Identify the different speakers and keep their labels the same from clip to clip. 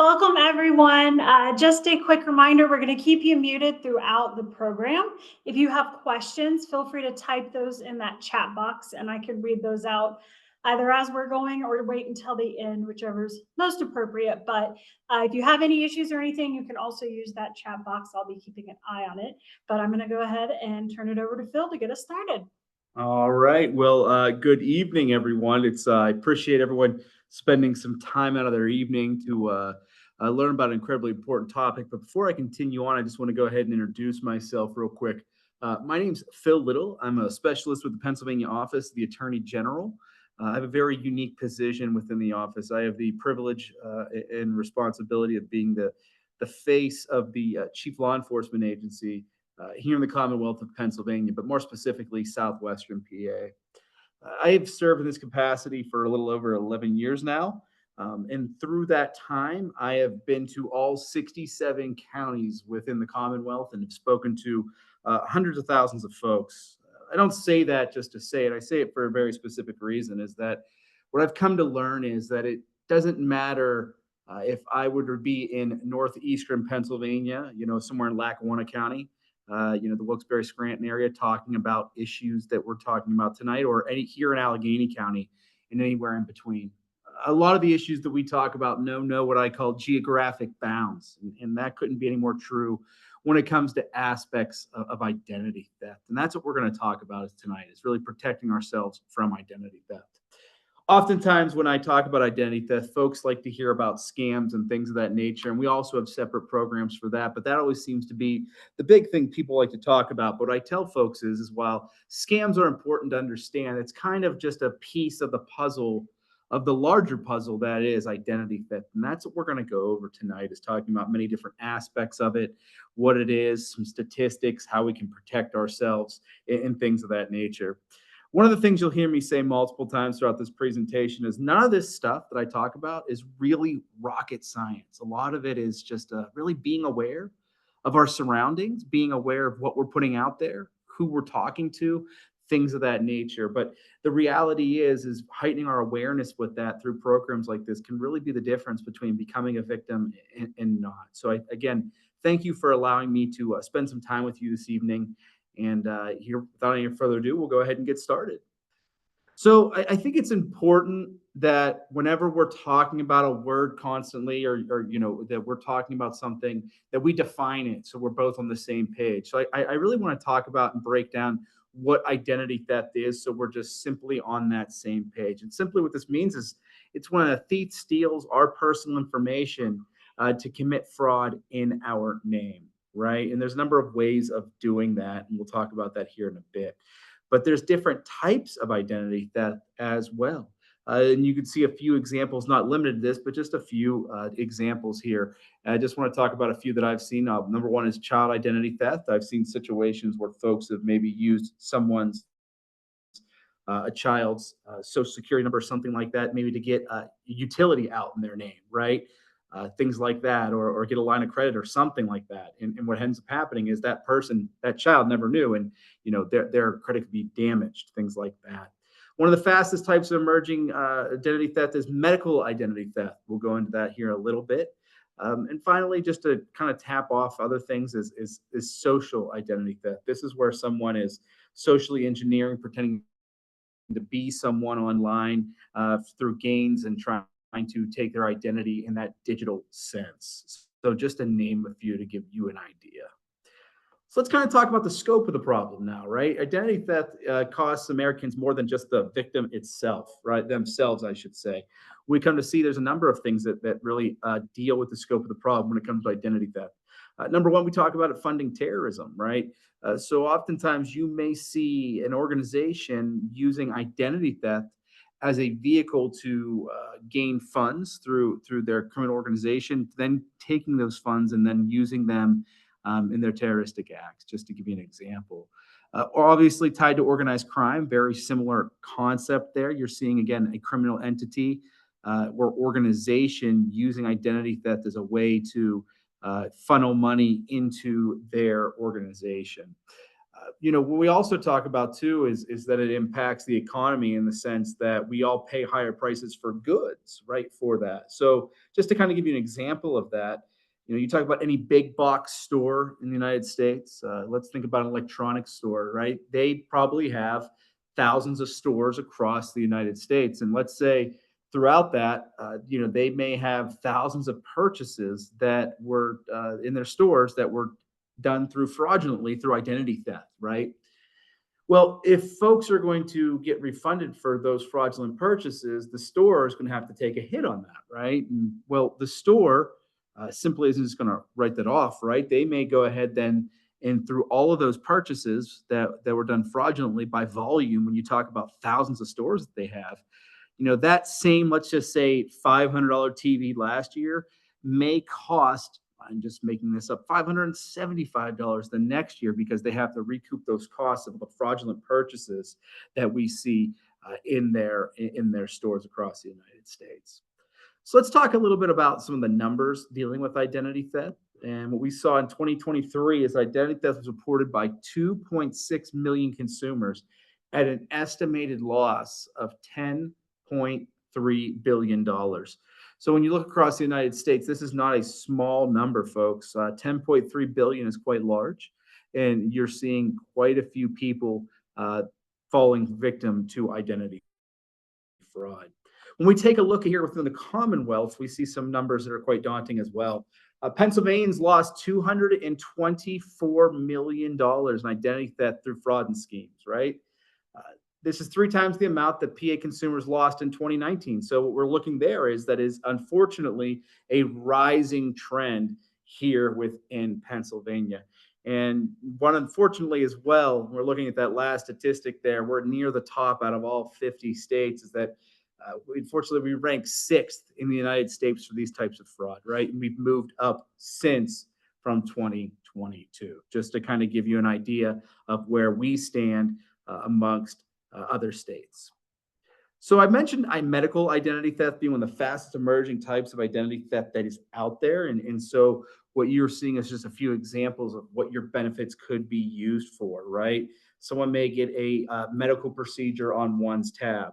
Speaker 1: Welcome, everyone. Just a quick reminder, we're going to keep you muted throughout the program. If you have questions, feel free to type those in that chat box, and I can read those out either as we're going or wait until the end, whichever's most appropriate. But if you have any issues or anything, you can also use that chat box. I'll be keeping an eye on it. But I'm going to go ahead and turn it over to Phil to get us started.
Speaker 2: All right. Well, good evening, everyone. I appreciate everyone spending some time out of their evening to learn about an incredibly important topic. But before I continue on, I just want to go ahead and introduce myself real quick. My name's Phil Little. I'm a specialist with the Pennsylvania Office of the Attorney General. I have a very unique position within the office. I have the privilege and responsibility of being the face of the Chief Law Enforcement Agency here in the Commonwealth of Pennsylvania, but more specifically, Southwestern PA. I have served in this capacity for a little over 11 years now. And through that time, I have been to all 67 counties within the Commonwealth and have spoken to hundreds of thousands of folks. I don't say that just to say it. I say it for a very specific reason, is that what I've come to learn is that it doesn't matter if I were to be in northeastern Pennsylvania, somewhere in Lackawanna County, the Wilkes-Barre Scranton area, talking about issues that we're talking about tonight, or any here in Allegheny County and anywhere in between. A lot of the issues that we talk about know what I call geographic bounds, and that couldn't be any more true when it comes to aspects of identity theft. And that's what we're going to talk about tonight, is really protecting ourselves from identity theft. Oftentimes, when I talk about identity theft, folks like to hear about scams and things of that nature. And we also have separate programs for that. But that always seems to be the big thing people like to talk about. But what I tell folks is while scams are important to understand, it's kind of just a piece of the puzzle, of the larger puzzle that is identity theft. And that's what we're going to go over tonight, is talking about many different aspects of it, what it is, some statistics, how we can protect ourselves, and things of that nature. One of the things you'll hear me say multiple times throughout this presentation is none of this stuff that I talk about is really rocket science. A lot of it is just really being aware of our surroundings, being aware of what we're putting out there, who we're talking to, things of that nature. But the reality is heightening our awareness with that through programs like this can really be the difference between becoming a victim and not. So again, thank you for allowing me to spend some time with you this evening. And here, without any further ado, we'll go ahead and get started. So I think it's important that whenever we're talking about a word constantly, or that we're talking about something, that we define it so we're both on the same page. So I really want to talk about and break down what identity theft is, so we're just simply on that same page. And simply what this means is it's when a thief steals our personal information to commit fraud in our name, right? And there's a number of ways of doing that, and we'll talk about that here in a bit. But there's different types of identity theft as well. And you can see a few examples, not limited to this, but just a few examples here. And I just want to talk about a few that I've seen. Number one is child identity theft. I've seen situations where folks have maybe used a child's social security number or something like that, maybe to get utility out in their name, right? Things like that, or get a line of credit or something like that. And what ends up happening is that person, that child, never knew, and their credit could be damaged, things like that. One of the fastest types of emerging identity theft is medical identity theft. We'll go into that here a little bit. And finally, just to kind of tap off other things, is social identity theft. This is where someone is socially engineering, pretending to be someone online through gains and trying to take their identity in that digital sense. So just to name a few to give you an idea. So let's kind of talk about the scope of the problem now, right? Identity theft costs Americans more than just the victim itself, right? Themselves, I should say. We come to see there's a number of things that really deal with the scope of the problem when it comes to identity theft. Number one, we talk about it funding terrorism, right? So oftentimes you may see an organization using identity theft as a vehicle to gain funds through their criminal organization, then taking those funds and then using them in their terroristic acts, just to give you an example. Or obviously tied to organized crime, very similar concept there. You're seeing, again, a criminal entity or organization using identity theft as a way to funnel money into their organization. What we also talk about too is that it impacts the economy in the sense that we all pay higher prices for goods, right? For that. So just to kind of give you an example of that, you talk about any big box store in the United States. Let's think about an electronics store, right? They probably have thousands of stores across the United States, and let's say throughout that, they may have thousands of purchases that were in their stores that were done through fraudulently through identity theft, right? Well, if folks are going to get refunded for those fraudulent purchases, the store is going to have to take a hit on that, right? And well, the store simply isn't just going to write that off, right? They may go ahead then and through all of those purchases that were done fraudulently by volume, when you talk about thousands of stores that they have, that same, let's just say $500 TV last year may cost, I'm just making this up, $575 the next year because they have to recoup those costs of the fraudulent purchases that we see in their stores across the United States. So let's talk a little bit about some of the numbers dealing with identity theft. And what we saw in 2023 is identity theft was reported by 2.6 million consumers at an estimated loss of $10.3 billion. So when you look across the United States, this is not a small number, folks. 10.3 billion is quite large, and you're seeing quite a few people falling victim to identity fraud. When we take a look here within the Commonwealth, we see some numbers that are quite daunting as well. Pennsylvania's lost $224 million in identity theft through fraud and schemes, right? This is 3 times the amount that PA consumers lost in 2019. So what we're looking there is that is unfortunately a rising trend here within Pennsylvania. And one, unfortunately, as well, we're looking at that last statistic there, we're near the top out of all 50 states, is that unfortunately we rank 6th in the United States for these types of fraud, right? And we've moved up since from 2022, just to kind of give you an idea of where we stand amongst other states. So I mentioned medical identity theft being one of the fastest emerging types of identity theft that is out there. And so what you're seeing is just a few examples of what your benefits could be used for, right? Someone may get a medical procedure on one's tab,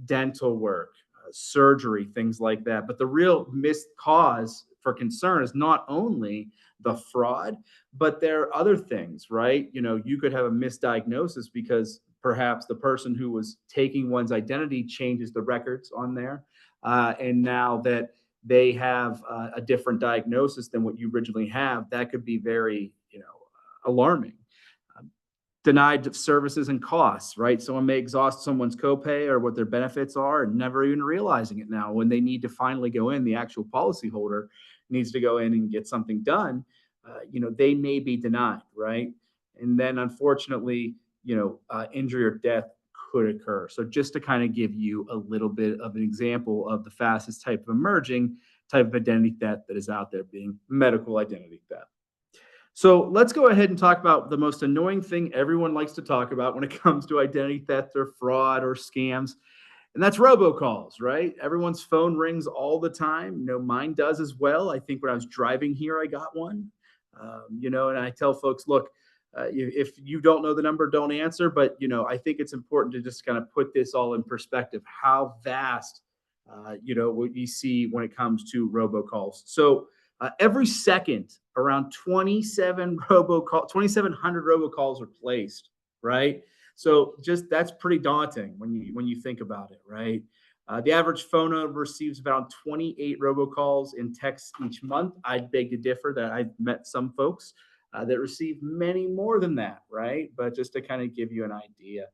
Speaker 2: dental work, surgery, things like that. But the real missed cause for concern is not only the fraud, but there are other things, right? You could have a misdiagnosis because perhaps the person who was taking one's identity changes the records on there. And now that they have a different diagnosis than what you originally have, that could be very, alarming. Denied services and costs, right? Someone may exhaust someone's copay or what their benefits are and never even realizing it now when they need to finally go in, the actual policyholder needs to go in and get something done. They may be denied, right? And then unfortunately, injury or death could occur. So just to kind of give you a little bit of an example of the fastest type of emerging type of identity theft that is out there being medical identity theft. So let's go ahead and talk about the most annoying thing everyone likes to talk about when it comes to identity theft or fraud or scams. And that's robocalls, right? Everyone's phone rings all the time. Mine does as well. I think when I was driving here, I got one. And I tell folks, look, if you don't know the number, don't answer. But, I think it's important to just kind of put this all in perspective, how vast, what you see when it comes to robocalls. So every second, around 2,700 robocalls are placed, right? So just that's pretty daunting when you think about it, right? The average phone owner receives about 28 robocalls and texts each month. I'd beg to differ that I've met some folks that receive many more than that, right? But just to kind of give you an idea.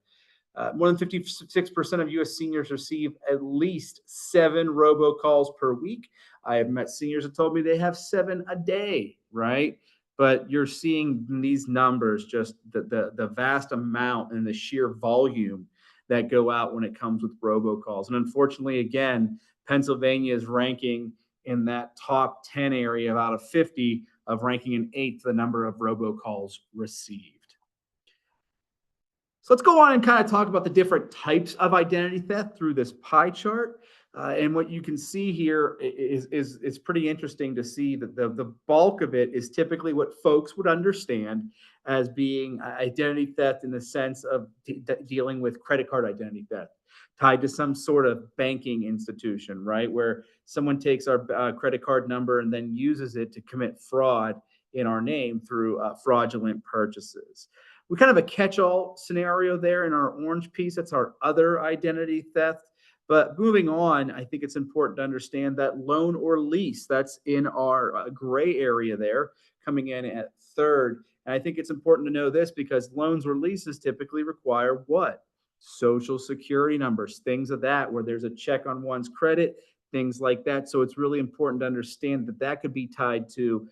Speaker 2: More than 56% of U.S. seniors receive at least 7 robocalls per week. I have met seniors that told me they have 7 a day, right? But you're seeing these numbers, just the vast amount and the sheer volume that go out when it comes with robocalls. And unfortunately, again, Pennsylvania is ranking in that top 10 area out of 50 of ranking in 8th the number of robocalls received. So let's go on and kind of talk about the different types of identity theft through this pie chart. And what you can see here is pretty interesting to see that the bulk of it is typically what folks would understand as being identity theft in the sense of dealing with credit card identity theft tied to some sort of banking institution, right? Where someone takes our credit card number and then uses it to commit fraud in our name through fraudulent purchases. We kind of a catch-all scenario there in our orange piece. That's our other identity theft. But moving on, I think it's important to understand that loan or lease, that's in our gray area there, coming in at third. And I think it's important to know this because loans or leases typically require what? Social security numbers, things of that, where there's a check on one's credit, things like that. So it's really important to understand that that could be tied to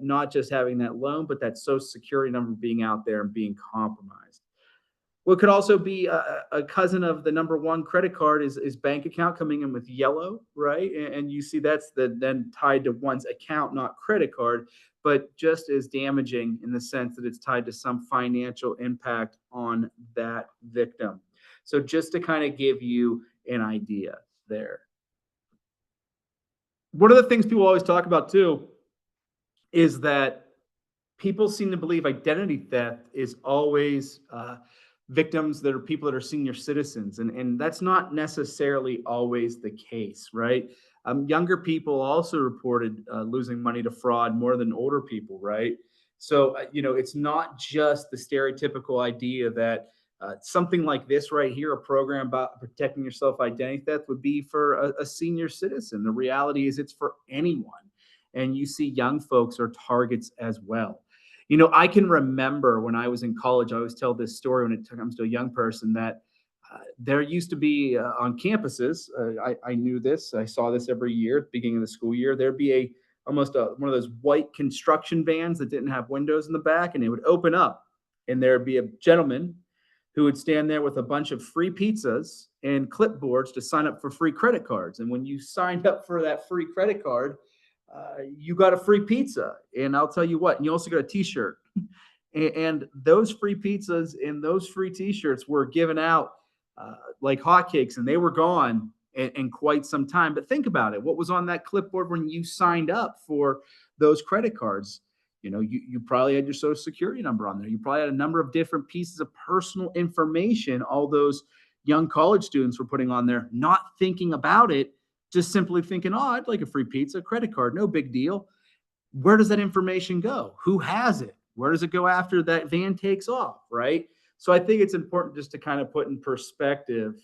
Speaker 2: not just having that loan, but that social security number being out there and being compromised. What could also be a cousin of the number one credit card is bank account coming in with yellow, right? And you see that's then tied to one's account, not credit card, but just as damaging in the sense that it's tied to some financial impact on that victim. So just to kind of give you an idea there. One of the things people always talk about too is that people seem to believe identity theft is always victims that are people that are senior citizens, and that's not necessarily always the case, right? Younger people also reported losing money to fraud more than older people, right? So it's not just the stereotypical idea that something like this right here, a program about protecting yourself identity theft, would be for a senior citizen. The reality is it's for anyone, and you see young folks are targets as well. I can remember when I was in college, I always tell this story when it comes to a young person that there used to be on campuses. I knew this. I saw this every year at the beginning of the school year. There'd be almost one of those white construction vans that didn't have windows in the back, and it would open up, and there'd be a gentleman who would stand there with a bunch of free pizzas and clipboards to sign up for free credit cards. And when you signed up for that free credit card, you got a free pizza. And I'll tell you what, and you also got a t-shirt. And those free pizzas and those free t-shirts were given out like hotcakes, and they were gone in quite some time. But think about it. What was on that clipboard when you signed up for those credit cards? You probably had your social security number on there. You probably had a number of different pieces of personal information all those young college students were putting on there, not thinking about it, just simply thinking, oh, I'd like a free pizza, credit card, no big deal. Where does that information go? Who has it? Where does it go after that van takes off, right? So I think it's important just to kind of put in perspective,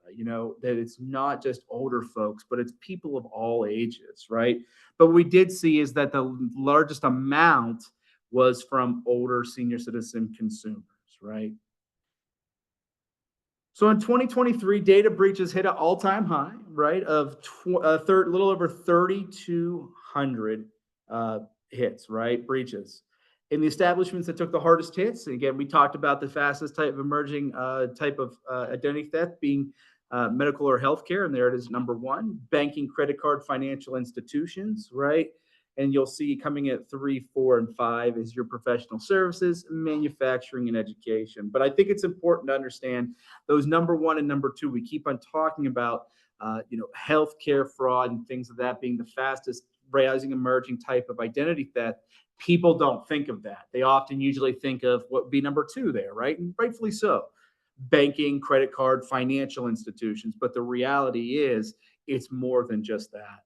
Speaker 2: that it's not just older folks, but it's people of all ages, right? But what we did see is that the largest amount was from older senior citizen consumers, right? So in 2023, data breaches hit an all-time high, right, of little over 3,200 hits, right, breaches. In the establishments that took the hardest hits, and again, we talked about the fastest type of emerging type of identity theft being medical or healthcare, and there it is, number one. Banking, credit card, financial institutions, right? And you'll see coming at 3, 4, and 5 is your professional services, manufacturing, and education. But I think it's important to understand those number one and number two. We keep on talking about, healthcare fraud and things of that being the fastest rising emerging type of identity theft. People don't think of that. They often usually think of what would be number two there, right? And rightfully so. Banking, credit card, financial institutions. But the reality is it's more than just that.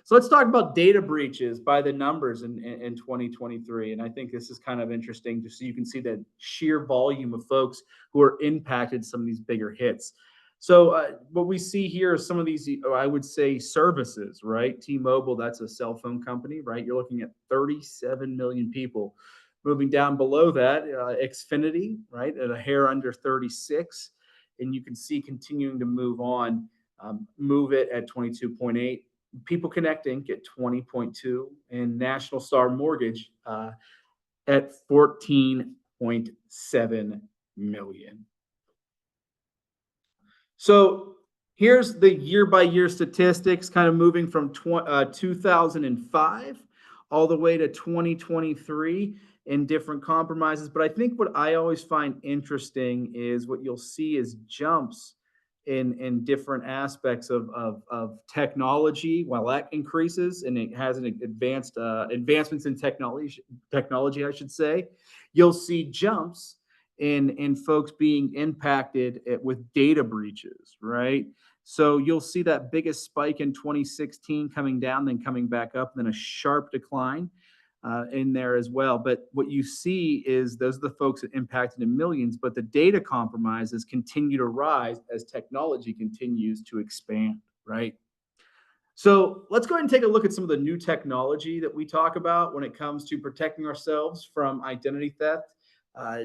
Speaker 2: So let's talk about data breaches by the numbers in 2023. And I think this is kind of interesting just so you can see the sheer volume of folks who are impacted some of these bigger hits. So what we see here is some of these, I would say, services, right? T-Mobile, that's a cell phone company, right? You're looking at 37 million people. Moving down below that, Xfinity, right, at a hair under 36. And you can see continuing to move on, Move It at 22.8. People Connecting get 20.2, and National Star Mortgage at 14.7 million. So here's the year by year statistics, kind of moving from 2005 all the way to 2023. in different compromises. But I think what I always find interesting is what you'll see is jumps in different aspects of technology. While that increases and it has an advancements in technology, I should say, you'll see jumps in folks being impacted with data breaches, right? So you'll see that biggest spike in 2016 coming down, then coming back up, then a sharp decline in there as well. But what you see is those are the folks that impacted in millions, but the data compromises continue to rise as technology continues to expand, right? So let's go ahead and take a look at some of the new technology that we talk about when it comes to protecting ourselves from identity theft.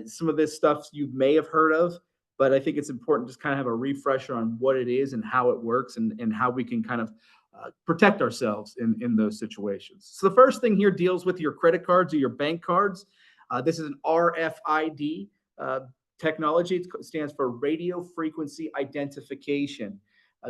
Speaker 2: Some of this stuff you may have heard of, but I think it's important to just kind of have a refresher on what it is and how it works and how we can kind of protect ourselves in those situations. So the first thing here deals with your credit cards or your bank cards. This is an RFID technology. It stands for radio frequency identification.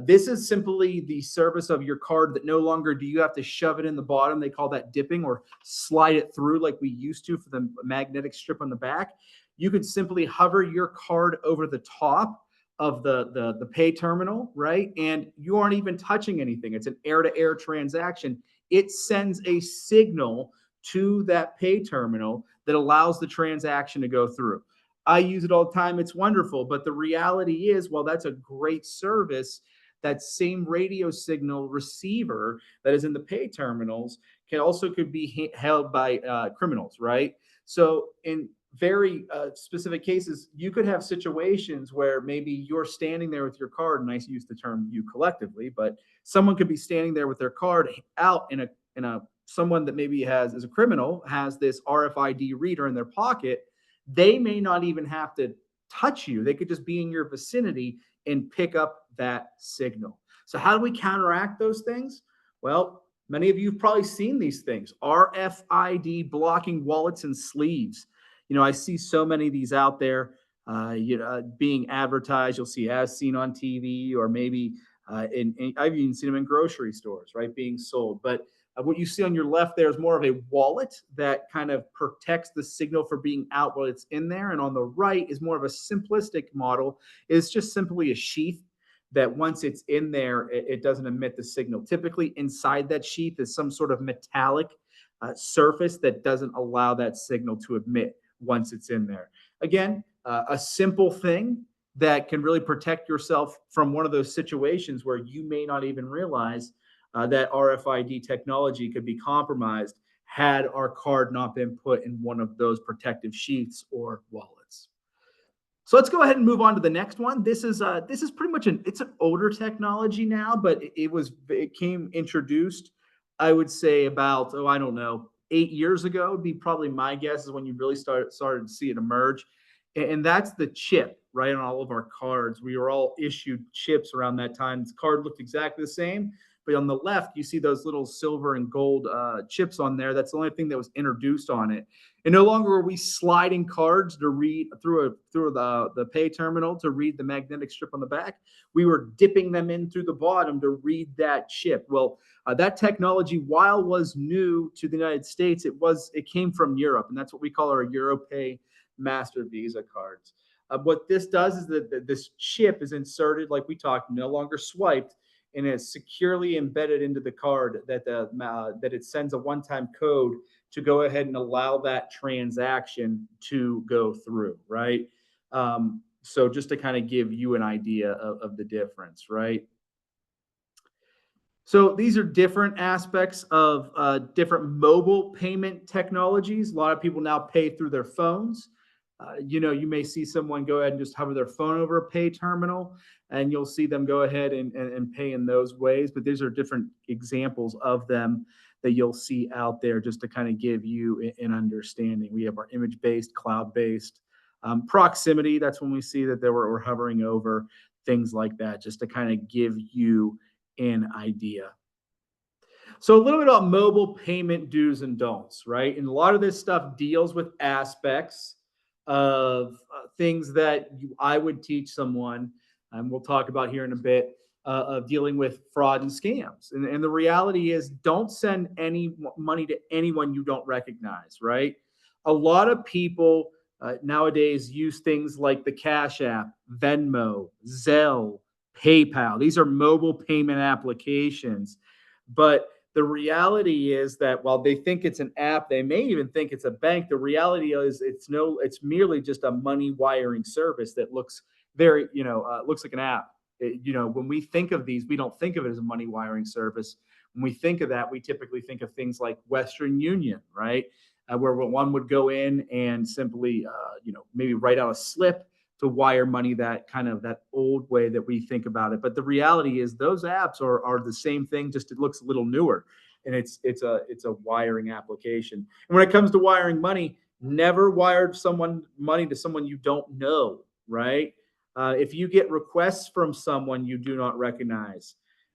Speaker 2: This is simply the service of your card that no longer do you have to shove it in the bottom. They call that dipping, or slide it through like we used to for the magnetic strip on the back. You could simply hover your card over the top of the pay terminal, right? And you aren't even touching anything. It's an air-to-air transaction. It sends a signal to that pay terminal that allows the transaction to go through. I use it all the time. It's wonderful. But the reality is, while that's a great service, that same radio signal receiver that is in the pay terminals could be held by criminals, right? So in very specific cases, you could have situations where maybe you're standing there with your card, and I use the term you collectively, but someone could be standing there with their card out in a someone that maybe has, as a criminal, has this RFID reader in their pocket. They may not even have to touch you. They could just be in your vicinity and pick up that signal. So how do we counteract those things? Well, many of you have probably seen these things. RFID blocking wallets and sleeves. I see so many of these out there being advertised. You'll see as seen on TV, or maybe I've even seen them in grocery stores, right, being sold. But what you see on your left there is more of a wallet that kind of protects the signal for being out while it's in there. And on the right is more of a simplistic model. It's just simply a sheath that once it's in there, it doesn't emit the signal. Typically inside that sheath is some sort of metallic surface that doesn't allow that signal to emit once it's in there. Again, a simple thing that can really protect yourself from one of those situations where you may not even realize that RFID technology could be compromised had our card not been put in one of those protective sheaths or wallets. So let's go ahead and move on to the next one. This is pretty much it's an older technology now, but it came introduced, I would say about, I don't know, 8 years ago would be probably my guess, is when you really started to see it emerge. And that's the chip, right, on all of our cards. We were all issued chips around that time. The card looked exactly the same, but on the left, you see those little silver and gold chips on there. That's the only thing that was introduced on it. And no longer are we sliding cards to read through the pay terminal to read the magnetic strip on the back. We were dipping them in through the bottom to read that chip. Well, that technology, while was new to the United States, it came from Europe, and that's what we call our EuroPay Master Visa cards. What this does is that this chip is inserted, like we talked, no longer swiped, and it's securely embedded into the card that it sends a one-time code to go ahead and allow that transaction to go through, right? So just to kind of give you an idea of the difference, right? So these are different aspects of different mobile payment technologies. A lot of people now pay through their phones. You may see someone go ahead and just hover their phone over a pay terminal, and you'll see them go ahead and pay in those ways. But these are different examples of them that you'll see out there, just to kind of give you an understanding. We have our image-based, cloud-based, proximity. That's when we see that we're hovering over things like that, just to kind of give you an idea. So a little bit about mobile payment do's and don'ts, right? And a lot of this stuff deals with aspects of things that I would teach someone, and we'll talk about here in a bit, of dealing with fraud and scams. And the reality is, don't send any money to anyone you don't recognize, right? A lot of people nowadays use things like the Cash App, Venmo, Zelle, PayPal. These are mobile payment applications. But the reality is that while they think it's an app, they may even think it's a bank. The reality is it's merely just a money wiring service that looks very, looks like an app. When we think of these, we don't think of it as a money wiring service. When we think of that, we typically think of things like Western Union, right? Where one would go in and simply, maybe write out a slip to wire money, that kind of that old way that we think about it. But the reality is those apps are the same thing, just it looks a little newer, and it's a wiring application. And when it comes to wiring money, never wire someone money to someone you don't know, right? If you get requests from someone you do not recognize,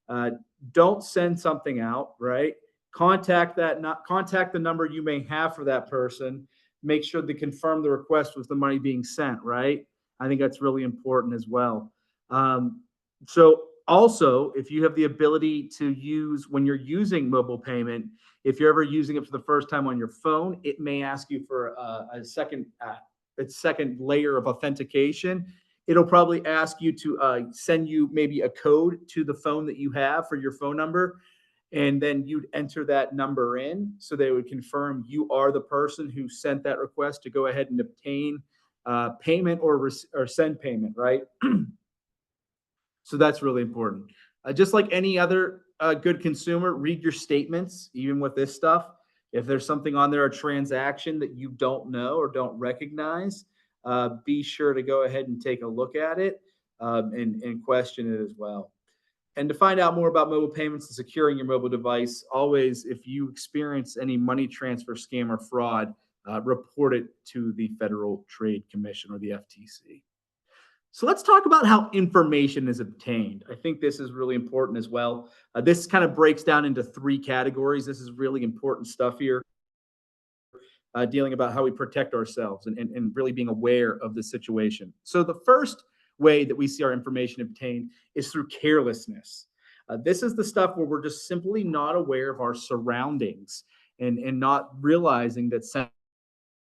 Speaker 2: uh, don't send something out, right? Contact the number you may have for that person. Make sure to confirm the request with the money being sent, right? I think that's really important as well. So also, if you have the ability to use when you're using mobile payment, if you're ever using it for the first time on your phone, it may ask you for a second layer of authentication. It'll probably ask you to send you maybe a code to the phone that you have for your phone number, and then you'd enter that number in, so they would confirm you are the person who sent that request to go ahead and obtain payment or send payment, right? So that's really important. Just like any other good consumer, read your statements, even with this stuff. If there's something on there, a transaction that you don't know or don't recognize, be sure to go ahead and take a look at it, and question it as well. And to find out more about mobile payments and securing your mobile device, always, if you experience any money transfer scam or fraud, report it to the Federal Trade Commission or the FTC. So let's talk about how information is obtained. I think this is really important as well. This kind of breaks down into three categories. This is really important stuff here, dealing about how we protect ourselves and really being aware of the situation. So the first way that we see our information obtained is through carelessness. This is the stuff where we're just simply not aware of our surroundings and not realizing that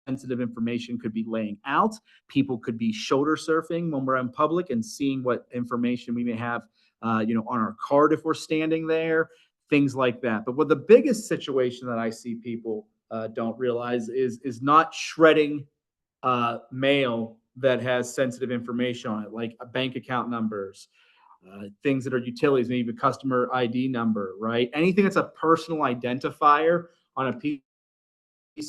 Speaker 2: sensitive information could be laying out. People could be shoulder surfing when we're in public and seeing what information we may have, on our card if we're standing there, things like that. But what the biggest situation that I see people don't realize is not shredding mail that has sensitive information on it, like bank account numbers, things that are utilities, maybe a customer ID number, right? Anything that's a personal identifier on a piece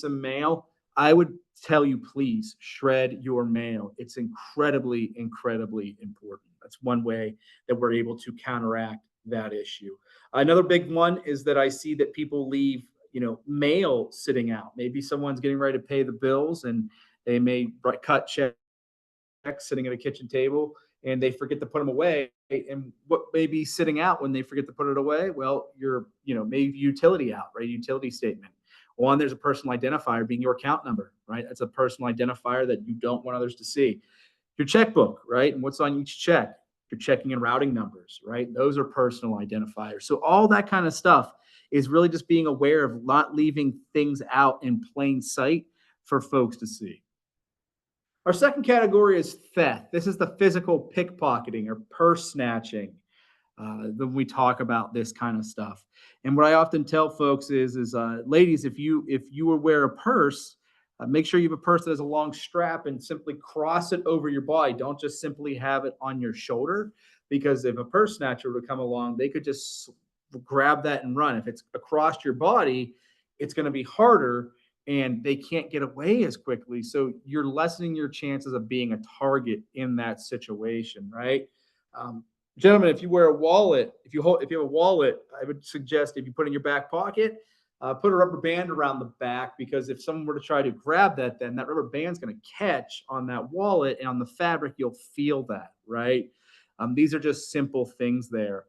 Speaker 2: of mail, I would tell you, please shred your mail. It's incredibly, incredibly important. That's one way that we're able to counteract that issue. Another big one is that I see that people leave, mail sitting out. Maybe someone's getting ready to pay the bills and they may cut checks sitting at a kitchen table and they forget to put them away. And what may be sitting out when they forget to put it away? Well, maybe utility out, right? Utility statement. One, there's a personal identifier being your account number, right? That's a personal identifier that you don't want others to see. Your checkbook, right? And what's on each check, your checking and routing numbers, right? Those are personal identifiers. So all that kind of stuff is really just being aware of not leaving things out in plain sight for folks to see. Our second category is theft. This is the physical pickpocketing or purse snatching. When we talk about this kind of stuff, and what I often tell folks is ladies, if you wear a purse, make sure you have a purse that has a long strap and simply cross it over your body. Don't just simply have it on your shoulder, because if a purse snatcher would come along, they could just grab that and run. If it's across your body, it's going to be harder and they can't get away as quickly. So you're lessening your chances of being a target in that situation, right? Gentlemen, if you wear a wallet, if you have a wallet, I would suggest if you put it in your back pocket, put a rubber band around the back, because if someone were to try to grab that, then that rubber band's going to catch on that wallet and on the fabric, you'll feel that, right? These are just simple things there.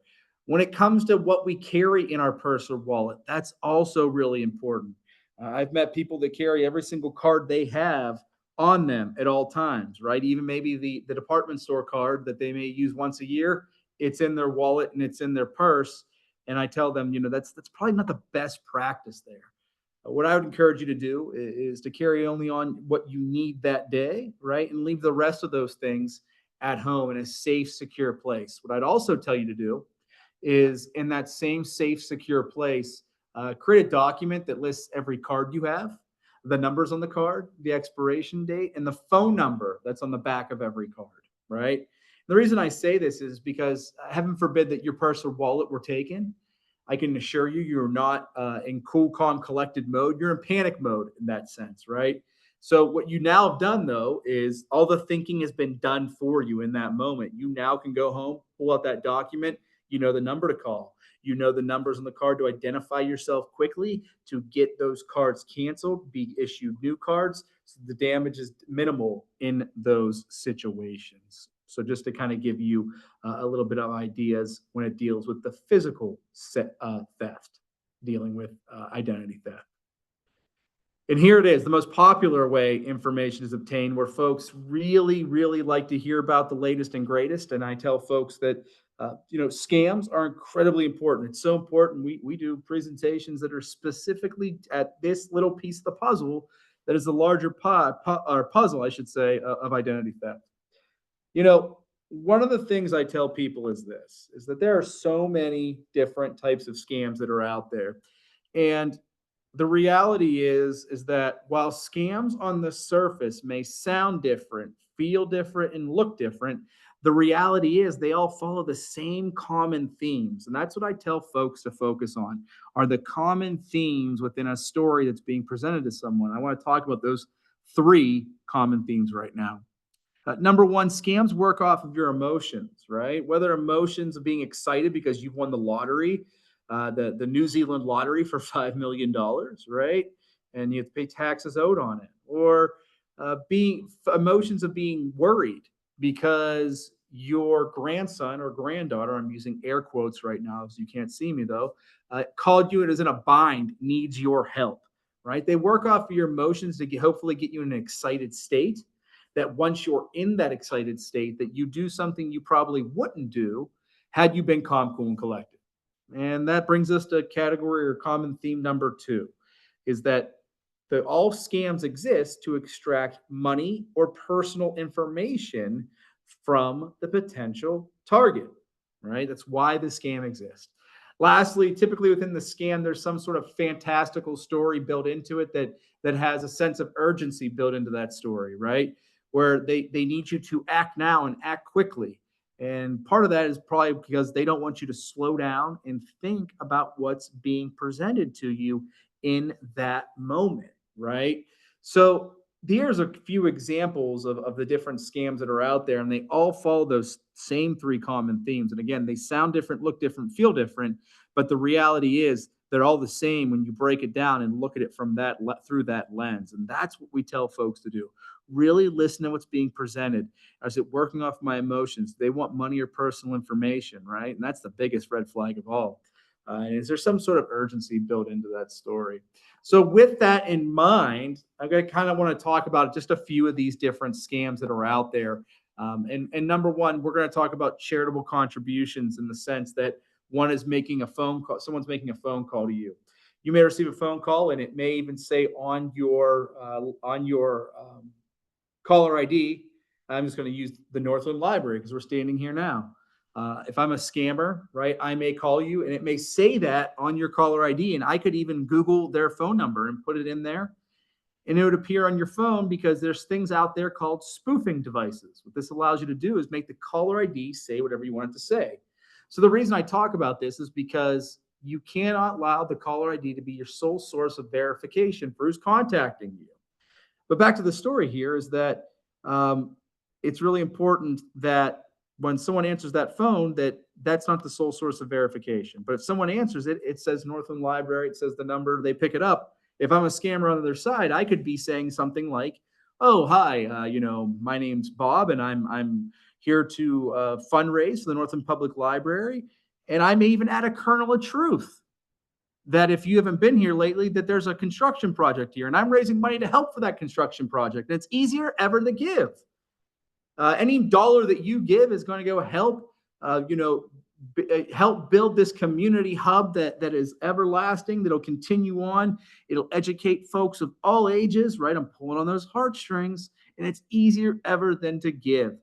Speaker 2: When it comes to what we carry in our purse or wallet, that's also really important. I've met people that carry every single card they have on them at all times, right? Even maybe the department store card that they may use once a year, it's in their wallet and it's in their purse. And I tell them, that's probably not the best practice there. What I would encourage you to do is to carry only on what you need that day, right? And leave the rest of those things at home in a safe, secure place. What I'd also tell you to do is in that same safe, secure place, create a document that lists every card you have, the numbers on the card, the expiration date, and the phone number that's on the back of every card, right? The reason I say this is because heaven forbid that your purse or wallet were taken. I can assure you, you're not in cool, calm, collected mode. You're in panic mode in that sense, right? So, what you now have done, though, is all the thinking has been done for you in that moment. You now can go home, pull out that document. You know the number to call. You know the numbers on the card to identify yourself quickly to get those cards canceled, be issued new cards. So the damage is minimal in those situations. So, just to kind of give you a little bit of ideas when it deals with the physical theft, dealing with identity theft. And here it is, the most popular way information is obtained, where folks really, really like to hear about the latest and greatest. And I tell folks that, scams are incredibly important. It's so important. We do presentations that are specifically at this little piece of the puzzle that is the larger or puzzle, I should say, of identity theft. You know, one of the things I tell people is this, is that there are so many different types of scams that are out there. And the reality is that while scams on the surface may sound different, feel different, and look different, the reality is they all follow the same common themes. And that's what I tell folks to focus on, are the common themes within a story that's being presented to someone. I want to talk about those three common themes right now. Number one, scams work off of your emotions, right? Whether emotions of being excited because you've won the lottery, the New Zealand lottery for $5 million, right? And you have to pay taxes owed on it. Or being emotions of being worried because your grandson or granddaughter, I'm using air quotes right now, so you can't see me though, called you and is in a bind, needs your help, right? They work off of your emotions to hopefully get you in an excited state, that once you're in that excited state, that you do something you probably wouldn't do had you been calm, cool, and collected. And that brings us to category or common theme number two, is that all scams exist to extract money or personal information from the potential target, right? That's why the scam exists. Lastly, typically within the scam, there's some sort of fantastical story built into it that has a sense of urgency built into that story, right? Where they need you to act now and act quickly. And part of that is probably because they don't want you to slow down and think about what's being presented to you in that moment, right? So here's a few examples of the different scams that are out there, and they all follow those same three common themes. And again, they sound different, look different, feel different, but the reality is they're all the same when you break it down and look at it from through that lens. And that's what we tell folks to do. Really listen to what's being presented. Is it working off my emotions? They want money or personal information, right? And that's the biggest red flag of all. Is there some sort of urgency built into that story? So with that in mind, I'm going to kind of want to talk about just a few of these different scams that are out there. And number one, we're going to talk about charitable contributions in the sense that one is making a phone call. Someone's making a phone call to you. You may receive a phone call, and it may even say on your caller ID. I'm just going to use the Northland Library because we're standing here now. If I'm a scammer, right, I may call you and it may say that on your caller ID, and I could even Google their phone number and put it in there, and it would appear on your phone because there's things out there called spoofing devices. What this allows you to do is make the caller ID say whatever you want it to say. So the reason I talk about this is because you cannot allow the caller ID to be your sole source of verification for who's contacting you. But back to the story here is that it's really important that when someone answers that phone, that's not the sole source of verification. But if someone answers it, it says Northland Library, it says the number, they pick it up. If I'm a scammer on the other side, I could be saying something like, "Oh, hi, my name's Bob, and I'm here to fundraise for the Northland Public Library." And I may even add a kernel of truth that if you haven't been here lately, that there's a construction project here, and I'm raising money to help for that construction project. And it's easier ever to give. Any dollar that you give is going to go help, help build this community hub that is everlasting, that'll continue on. It'll educate folks of all ages, right? I'm pulling on those heartstrings, and it's easier ever than to give.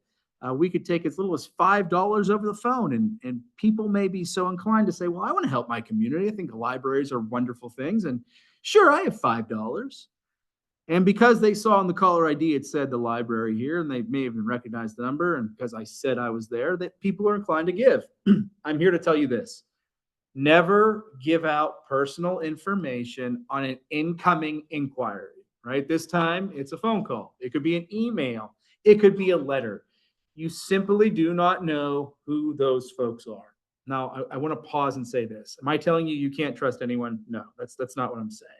Speaker 2: We could take as little as $5 over the phone, and people may be so inclined to say, well, I want to help my community. I think libraries are wonderful things. And sure, I have $5. And because they saw on the caller ID, it said the library here, and they may even recognize the number. And because I said I was there, that people are inclined to give. I'm here to tell you this. Never give out personal information on an incoming inquiry, right? This time it's a phone call. It could be an email. It could be a letter. You simply do not know who those folks are. Now, I want to pause and say this. Am I telling you can't trust anyone? No, that's not what I'm saying.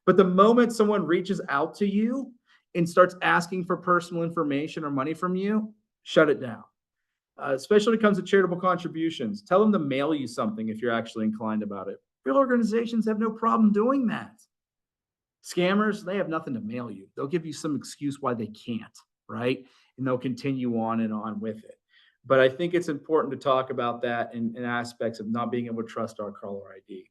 Speaker 2: But the moment someone reaches out to you and starts asking for personal information or money from you, shut it down. Especially when it comes to charitable contributions. Tell them to mail you something if you're actually inclined about it. Real organizations have no problem doing that. Scammers, they have nothing to mail you. They'll give you some excuse why they can't, right? And they'll continue on and on with it. But I think it's important to talk about that in aspects of not being able to trust our caller ID.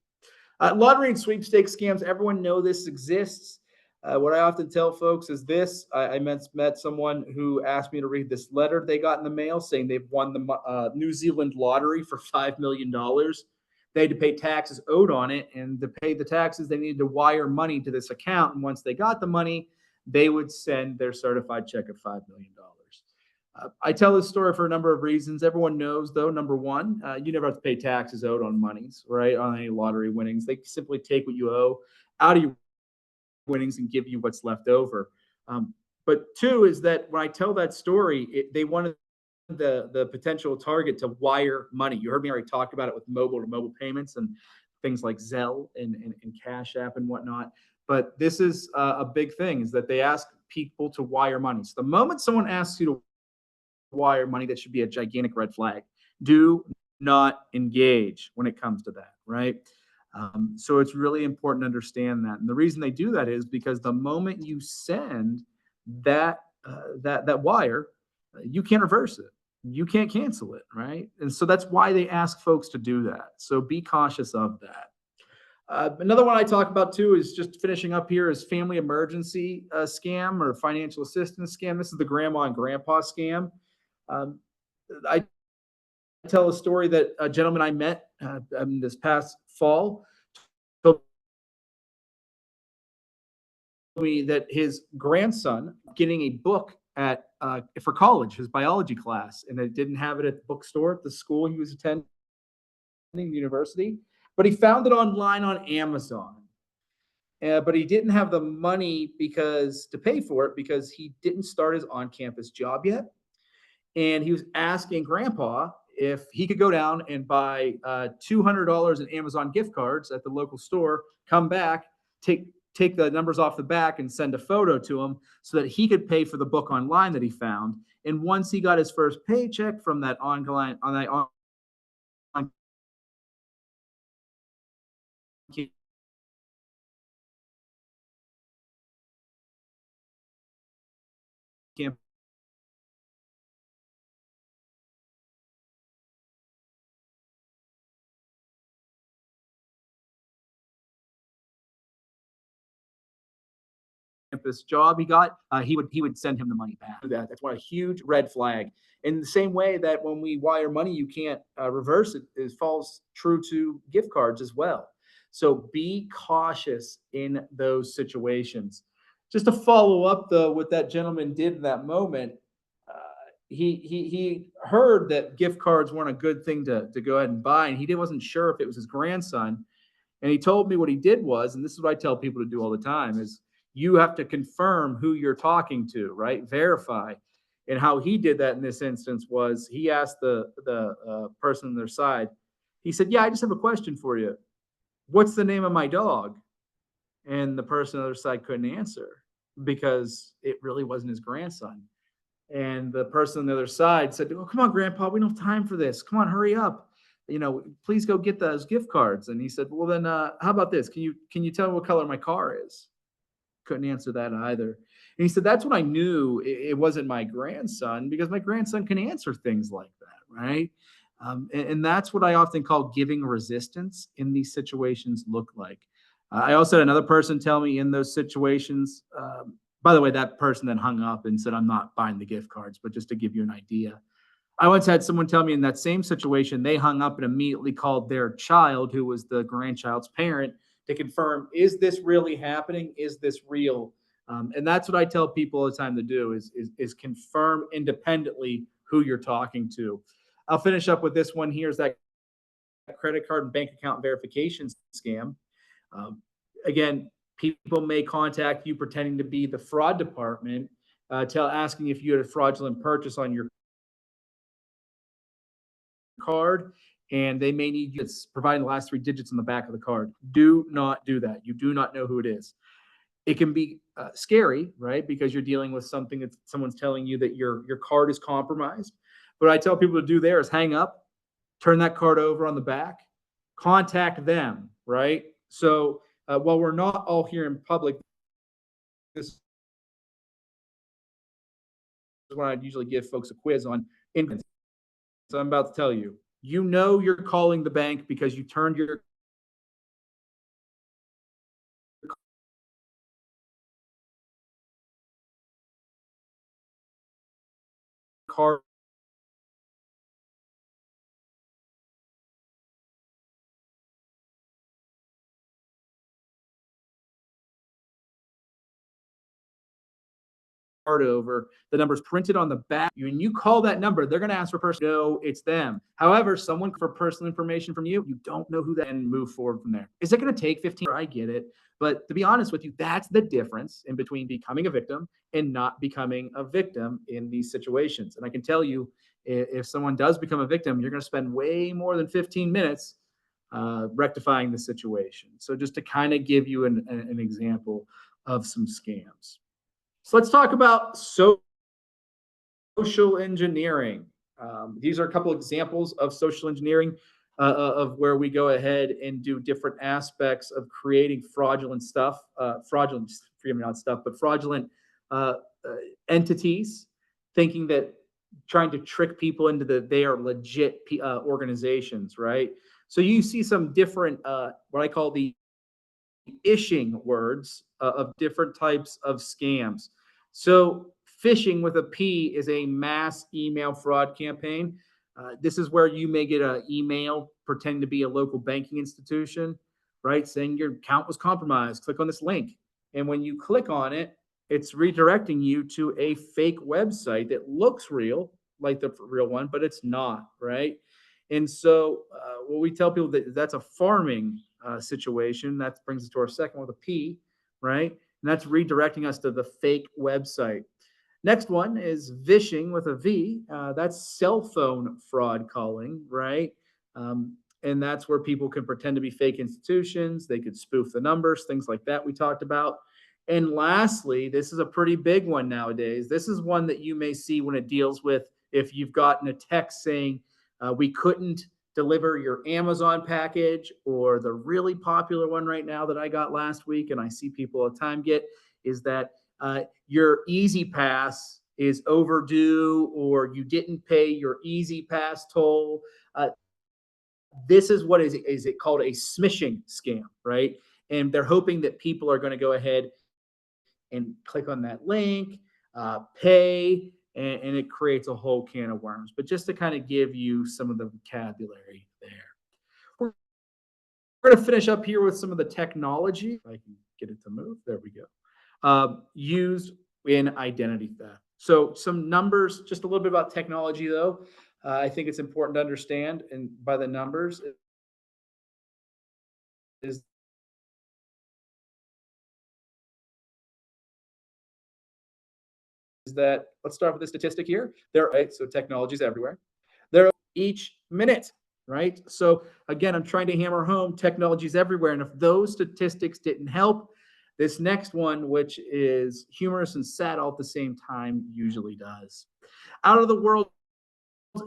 Speaker 2: Lottery and sweepstakes scams, everyone know this exists. What I often tell folks is this. I met someone who asked me to read this letter they got in the mail saying they've won the New Zealand lottery for $5 million. They had to pay taxes owed on it, and to pay the taxes, they needed to wire money to this account. And once they got the money, they would send their certified check of $5 million. I tell this story for a number of reasons. Everyone knows, though, number one, you never have to pay taxes owed on monies, right? On any lottery winnings. They simply take what you owe out of your winnings and give you what's left over. But two is that when I tell that story, they wanted the potential target to wire money. You heard me already talk about it with mobile to mobile payments and things like Zelle and Cash App and whatnot. But this is a big thing, is that they ask people to wire money. So the moment someone asks you to wire money, that should be a gigantic red flag. Do not engage when it comes to that, right? So it's really important to understand that. And the reason they do that is because the moment you send that wire, you can't reverse it. You can't cancel it, right? And so that's why they ask folks to do that. So be cautious of that. Another one I talk about too is just finishing up here is family emergency scam or financial assistance scam. This is the grandma and grandpa scam. I tell a story that a gentleman I met this past fall told me that his grandson getting a book at for college, his biology class, and they didn't have it at the bookstore at the school he was attending, the university, but he found it online on Amazon. But he didn't have the money to pay for it because he didn't start his on-campus job yet. And he was asking grandpa if he could go down and buy $200 in Amazon gift cards at the local store, come back, take the numbers off the back and send a photo to him so that he could pay for the book online that he found. And once he got his first paycheck from that online campus job he got, he would send him the money back. That's one a huge red flag. In the same way that when we wire money, you can't reverse it. It falls true to gift cards as well. So be cautious in those situations. Just to follow up though, what that gentleman did in that moment, he heard that gift cards weren't a good thing to go ahead and buy, and he wasn't sure if it was his grandson. And he told me what he did was, and this is what I tell people to do all the time, is you have to confirm who you're talking to, right? Verify. And how he did that in this instance was he asked the person on their side, he said, yeah, I just have a question for you. What's the name of my dog? And the person on the other side couldn't answer because it really wasn't his grandson. And the person on the other side said, oh, come on, grandpa, we don't have time for this. Come on, hurry up. Please go get those gift cards. And he said, well, then how about this? Can you tell me what color my car is? Couldn't answer that either. And he said, that's when I knew it wasn't my grandson, because my grandson can answer things like that, right? And that's what I often call giving resistance in these situations look like. I also had another person tell me in those situations, by the way, that person then hung up and said, I'm not buying the gift cards, but just to give you an idea. I once had someone tell me in that same situation, they hung up and immediately called their child, who was the grandchild's parent, to confirm, is this really happening? Is this real? And that's what I tell people all the time to do is confirm independently who you're talking to. I'll finish up with this one here is that credit card and bank account verification scam. Um, Again, people may contact you pretending to be the fraud department, asking if you had a fraudulent purchase on your card, and they may need you providing the last three digits on the back of the card. Do not do that. You do not know who it is. It can be scary, right? Because you're dealing with something that someone's telling you that your card is compromised. What I tell people to do there is hang up, turn that card over on the back, contact them, right? So while we're not all here in public, this is when I'd usually give folks a quiz on infants. So I'm about to tell you, you know you're calling the bank because you turned your card over, the number's printed on the back. When you call that number, they're going to ask for person. No, it's them. However, someone for personal information from you, you don't know who that, and move forward from there. Is it going to take 15? I get it. But to be honest with you, that's the difference in between becoming a victim and not becoming a victim in these situations. And I can tell you, if someone does become a victim, you're going to spend way more than 15 minutes rectifying the situation. So just to kind of give you an example of some scams. So let's talk about social engineering. These are a couple examples of social engineering of where we go ahead and do different aspects of creating fraudulent stuff, fraudulent, forgive me, not stuff, but fraudulent uh, entities, thinking that trying to trick people into they are legit organizations, right? So you see some different, what I call the ishing words of different types of scams. So, phishing with a P is a mass email fraud campaign. This is where you may get an email pretending to be a local banking institution, right? Saying your account was compromised. Click on this link. And when you click on it, it's redirecting you to a fake website that looks real, like the real one, but it's not, right? And so, what we tell people that's a farming situation. That brings us to our second one with a P, right? And that's redirecting us to the fake website. Next one is vishing with a V. That's cell phone fraud calling, right? And that's where people can pretend to be fake institutions. They could spoof the numbers, things like that we talked about. And lastly, this is a pretty big one nowadays. This is one that you may see when it deals with if you've gotten a text saying, we couldn't deliver your Amazon package, or the really popular one right now that I got last week, and I see people all the time get, is that your Easy Pass is overdue, or you didn't pay your Easy Pass toll. This is what is it called, a smishing scam, right? And they're hoping that people are going to go ahead and click on that link, pay, and it creates a whole can of worms. But just to kind of give you some of the vocabulary there. We're going to finish up here with some of the technology. If I can get it to move. There we go. Used in identity theft. So some numbers, just a little bit about technology though. I think it's important to understand, and by the numbers is that, let's start with the statistic here. Right, so technology is everywhere. There each minute, right? So again, I'm trying to hammer home technology is everywhere. And if those statistics didn't help, this next one, which is humorous and sad all at the same time, usually does. Out of the world's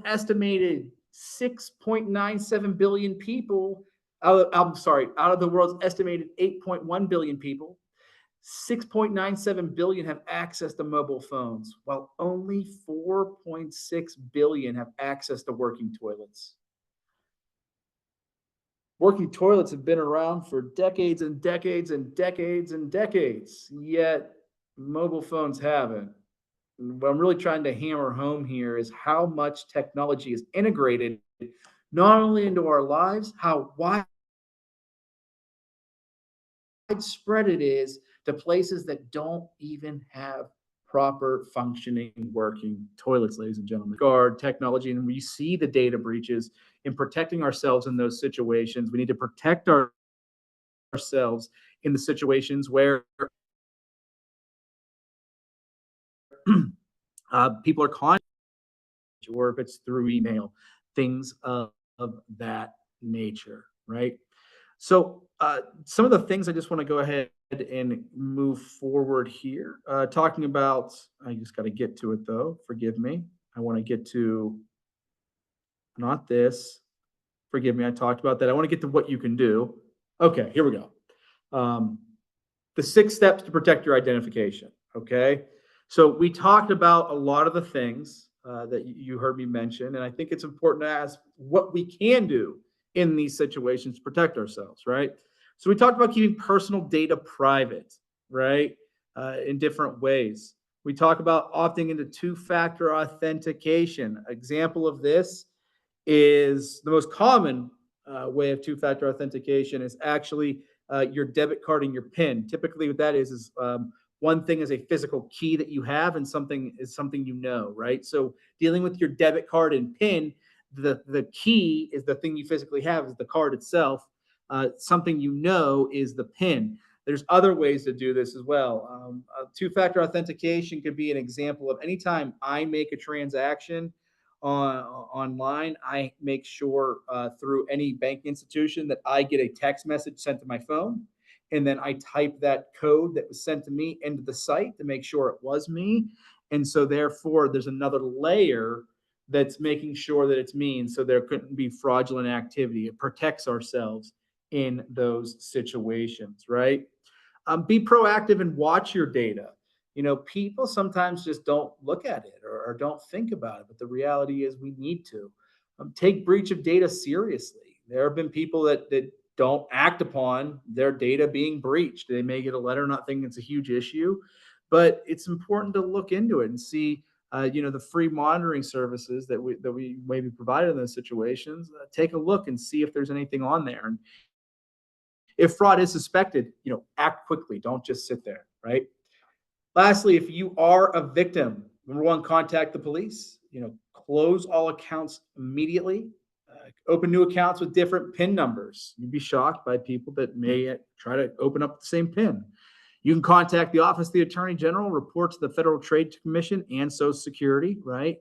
Speaker 2: estimated 6.97 billion people, out of the world's estimated 8.1 billion people, 6.97 billion have access to mobile phones, while only 4.6 billion have access to working toilets. Working toilets have been around for decades and decades and decades and decades, yet mobile phones haven't. What I'm really trying to hammer home here is how much technology is integrated not only into our lives, how widespread it is to places that don't even have proper functioning working toilets, ladies and gentlemen. Guard technology, and we see the data breaches in protecting ourselves in those situations. We need to protect ourselves in the situations where people are contacting, or if it's through email, things of that nature, right? So, some of the things I just want to go ahead and move forward here, talking about, I just got to get to it though. Forgive me. I want to get to not this. Forgive me. I talked about that. I want to get to what you can do. Okay, here we go. Um, the 6 steps to protect your identification. Okay. So we talked about a lot of the things that you heard me mention, and I think it's important to ask what we can do in these situations to protect ourselves, right? So we talked about keeping personal data private, right, in different ways. We talk about opting into two-factor authentication. Example of this is the most common way of two-factor authentication is actually your debit card and your PIN. Typically, what that is one thing is a physical key that you have, and something is something you know, right? So dealing with your debit card and PIN, the key is the thing you physically have is the card itself. Something you know is the PIN. There's other ways to do this as well. Two-factor authentication could be an example of anytime I make a transaction online, I make sure through any bank institution that I get a text message sent to my phone, and then I type that code that was sent to me into the site to make sure it was me. And so therefore, there's another layer that's making sure that it's me, and so there couldn't be fraudulent activity. It protects ourselves in those situations, right? Be proactive and watch your data. People sometimes just don't look at it, or don't think about it, but the reality is we need to take breach of data seriously. There have been people that don't act upon their data being breached. They may get a letter not thinking it's a huge issue, but it's important to look into it and see the free monitoring services that we may be provided in those situations. Take a look and see if there's anything on there. And if fraud is suspected, act quickly. Don't just sit there, right? Lastly, if you are a victim, number one, contact the police. Close all accounts immediately. Open new accounts with different PIN numbers. You'd be shocked by people that may try to open up the same PIN. You can contact the Office of the Attorney General, report to the Federal Trade Commission and Social Security, right?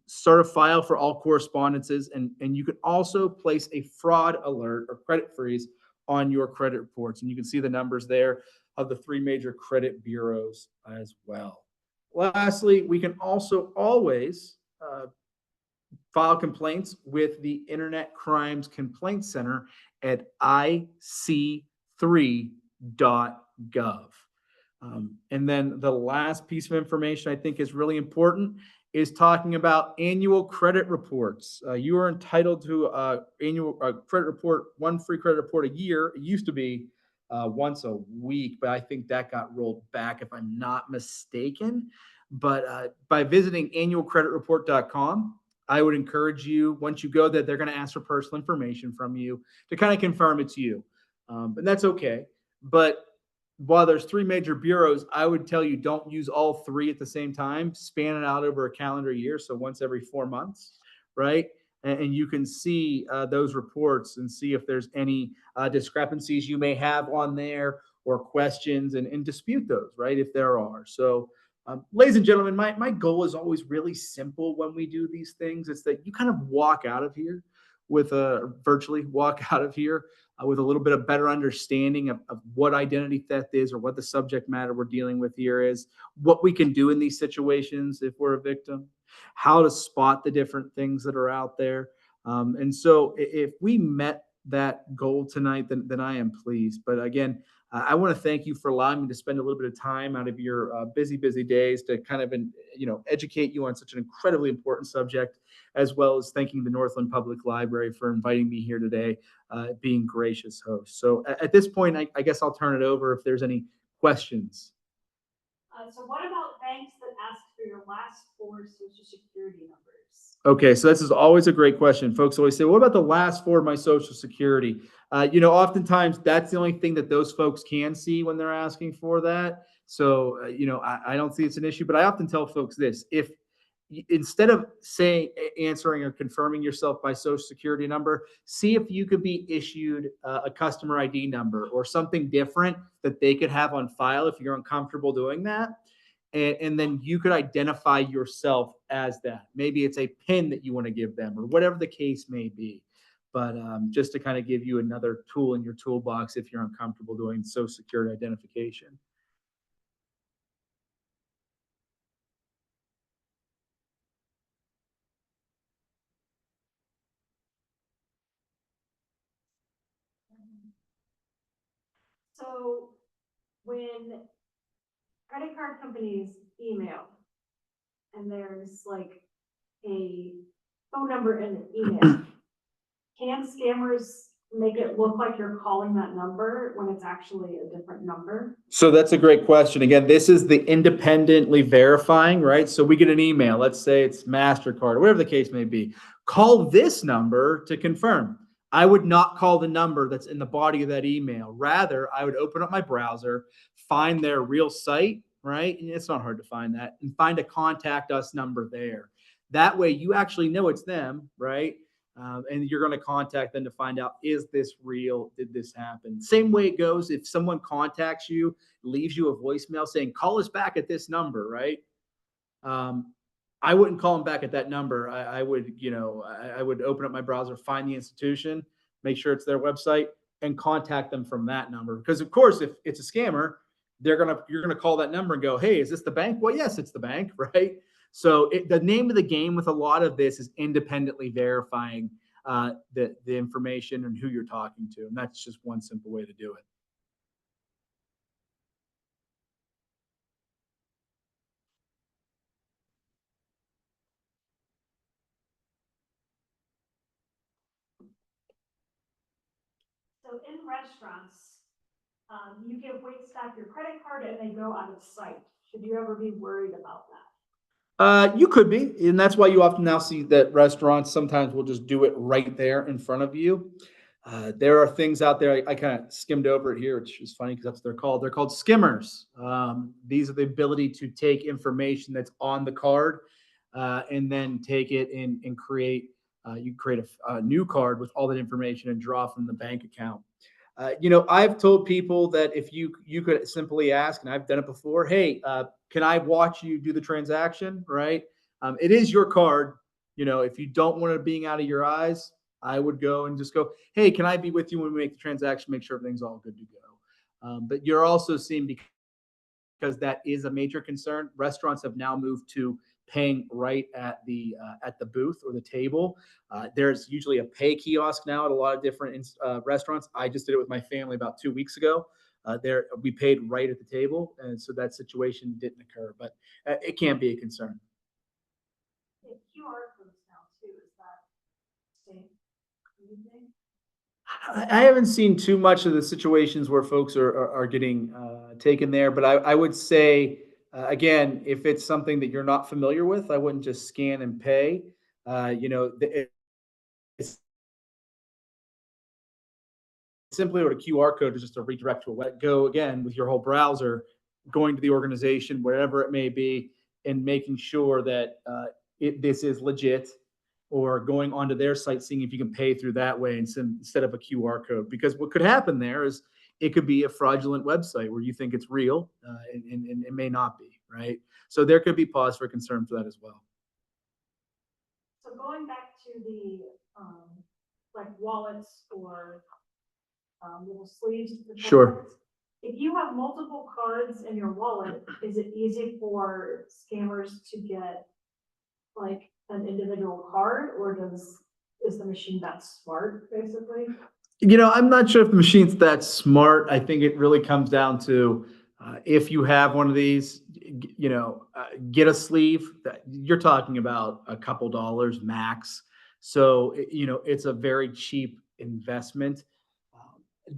Speaker 2: Start a file for all correspondences, and you can also place a fraud alert or credit freeze on your credit reports. And you can see the numbers there of the 3 major credit bureaus as well. Lastly, we can also always file complaints with the Internet Crimes Complaint Center at ic3.gov. And then the last piece of information I think is really important is talking about annual credit reports. You are entitled to annual credit report, one free credit report a year. It used to be once a week, but I think that got rolled back if I'm not mistaken. But by visiting annualcreditreport.com, I would encourage you, once you go there, they're going to ask for personal information from you to kind of confirm it's you. And that's okay. But while there's 3 major bureaus, I would tell you don't use all 3 at the same time. Span it out over a calendar year, so once every 4 months, right? And you can see those reports and see if there's any discrepancies you may have on there or questions, and dispute those, right? If there are. So, ladies and gentlemen, my goal is always really simple when we do these things. It's that you kind of walk out of here with virtually walk out of here with a little bit of better understanding of what identity theft is, or what the subject matter we're dealing with here is, what we can do in these situations if we're a victim, how to spot the different things that are out there. And so if we met that goal tonight, then I am pleased. But again, I want to thank you for allowing me to spend a little bit of time out of your busy days to kind of educate you on such an incredibly important subject. as well as thanking the Northland Public Library for inviting me here today, being gracious hosts. So at this point, I guess I'll turn it over if there's any questions.
Speaker 1: So what about banks that ask for your last four social security numbers?
Speaker 2: Okay, so this is always a great question. Folks always say, what about the last four of my social security? Oftentimes that's the only thing that those folks can see when they're asking for that. So, I don't see it's an issue, but I often tell folks this: if instead of answering or confirming yourself by social security number, see if you could be issued a customer ID number or something different that they could have on file if you're uncomfortable doing that. And then you could identify yourself as that. Maybe it's a PIN that you want to give them or whatever the case may be. But just to kind of give you another tool in your toolbox if you're uncomfortable doing social security identification.
Speaker 1: So when credit card companies email and there's like a phone number in the email, can scammers make it look like you're calling that number when it's actually a different number?
Speaker 2: So that's a great question. Again, this is the independently verifying, right? So we get an email, let's say it's MasterCard or whatever the case may be. Call this number to confirm. I would not call the number that's in the body of that email. Rather, I would open up my browser, find their real site, right? And it's not hard to find that, and find a contact us number there. That way you actually know it's them, right? And you're going to contact them to find out, is this real? Did this happen? Same way it goes if someone contacts you, leaves you a voicemail saying, call us back at this number, right? I wouldn't call them back at that number. I would, I would open up my browser, find the institution, make sure it's their website, and contact them from that number. Because of course, if it's a scammer, you're gonna call that number and go, hey, is this the bank? Well, yes, it's the bank, right? So the name of the game with a lot of this is independently verifying the information and who you're talking to, and that's just one simple way to do it.
Speaker 1: So in restaurants, you give waitstaff your credit card and they go out of sight. Should you ever be worried about that?
Speaker 2: You could be, and that's why you often now see that restaurants sometimes will just do it right there in front of you. There are things out there. I kind of skimmed over it here, which is funny because that's what they're called. They're called skimmers. These are the ability to take information that's on the card and then take it and create. You create a new card with all that information and draw from the bank account. I've told people that if you could simply ask, and I've done it before, hey, can I watch you do the transaction? Right? It is your card. If you don't want it being out of your eyes, I would go and just go, hey, can I be with you when we make the transaction? Make sure everything's all good to go. But you're also seeing, because that is a major concern, restaurants have now moved to paying right at the booth or the table. There's usually a pay kiosk now at a lot of different restaurants. I just did it with my family about 2 weeks ago. We paid right at the table, and so that situation didn't occur. But it can be a concern.
Speaker 1: Yeah, QR codes now too. Is that same? Anything?
Speaker 2: I haven't seen too much of the situations where folks are getting taken there, but I would say, again, if it's something that you're not familiar with, I wouldn't just scan and pay. It's simply what a QR code is, just a redirect to a go again with your whole browser, going to the organization, wherever it may be, and making sure that this is legit, or going onto their site, seeing if you can pay through that way instead of a QR code. Because what could happen there is it could be a fraudulent website where you think it's real and it may not be, right? So there could be cause for concern for that as well.
Speaker 1: So going back to the like wallets or little sleeves.
Speaker 2: Sure.
Speaker 1: If you have multiple cards in your wallet, is it easy for scammers to get like an individual card, or is the machine that smart, basically?
Speaker 2: I'm not sure if the machine's that smart. I think it really comes down to if you have one of these, get a sleeve. You're talking about a couple dollars max. So, it's a very cheap investment.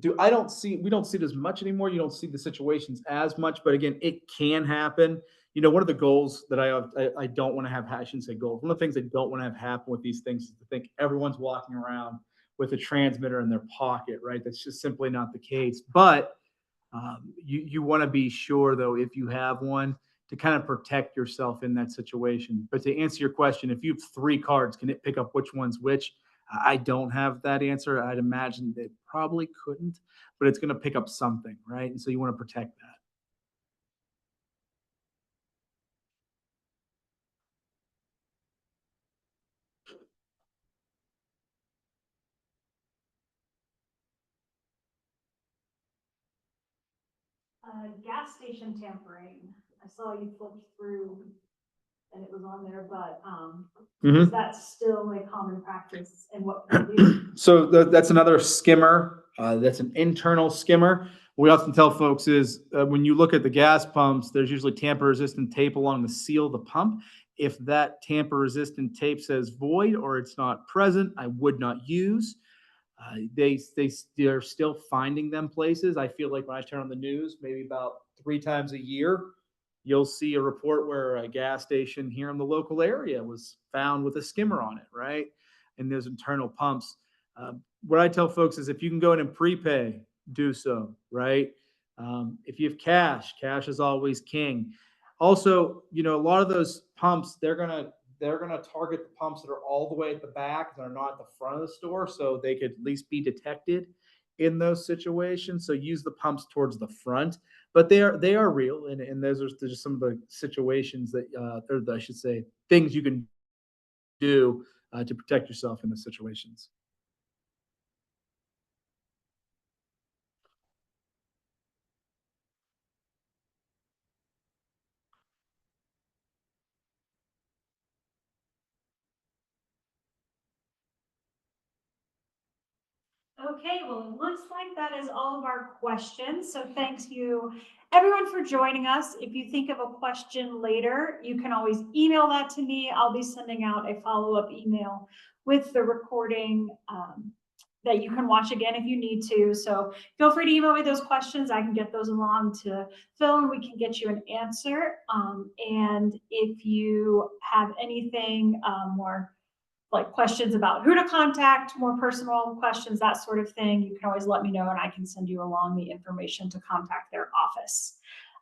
Speaker 2: We don't see it as much anymore. You don't see the situations as much, but again, it can happen. One of the goals that I don't want to have, I shouldn't say goals. One of the things I don't want to have happen with these things is to think everyone's walking around with a transmitter in their pocket, right? That's just simply not the case. But you want to be sure, though, if you have one, to kind of protect yourself in that situation. But to answer your question, if you have three cards, can it pick up which one's which? I don't have that answer. I'd imagine it probably couldn't, but it's going to pick up something, right? And so you want to protect that.
Speaker 1: Gas station tampering. I saw you flipped through and it was on there, but is that still a common practice and what can we do?
Speaker 2: So that's another skimmer. That's an internal skimmer. What we often tell folks is when you look at the gas pumps, there's usually tamper-resistant tape along the seal of the pump. If that tamper-resistant tape says void or it's not present, I would not use. They're still finding them places. I feel like when I turn on the news, maybe about 3 times a year, you'll see a report where a gas station here in the local area was found with a skimmer on it, right? And there's internal pumps. What I tell folks is if you can go in and prepay, do so, right? If you have cash is always king. Also, a lot of those pumps, they're gonna target the pumps that are all the way at the back, that are not at the front of the store, so they could at least be detected in those situations. So use the pumps towards the front, but they are real, and those are just some of the situations that, or I should say, things you can do to protect yourself in those situations.
Speaker 1: Okay, well, it looks like that is all of our questions. So thanks you everyone for joining us. If you think of a question later, you can always email that to me. I'll be sending out a follow-up email with the recording that you can watch again if you need to. So feel free to email me those questions. I can get those along to Phil and we can get you an answer. And if you have anything more like questions about who to contact, more personal questions, that sort of thing, you can always let me know and I can send you along the information to contact their office.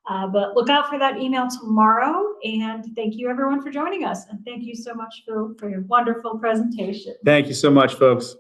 Speaker 1: But look out for that email tomorrow. And thank you everyone for joining us. And thank you so much, Phil, for your wonderful presentation.
Speaker 2: Thank you so much, folks.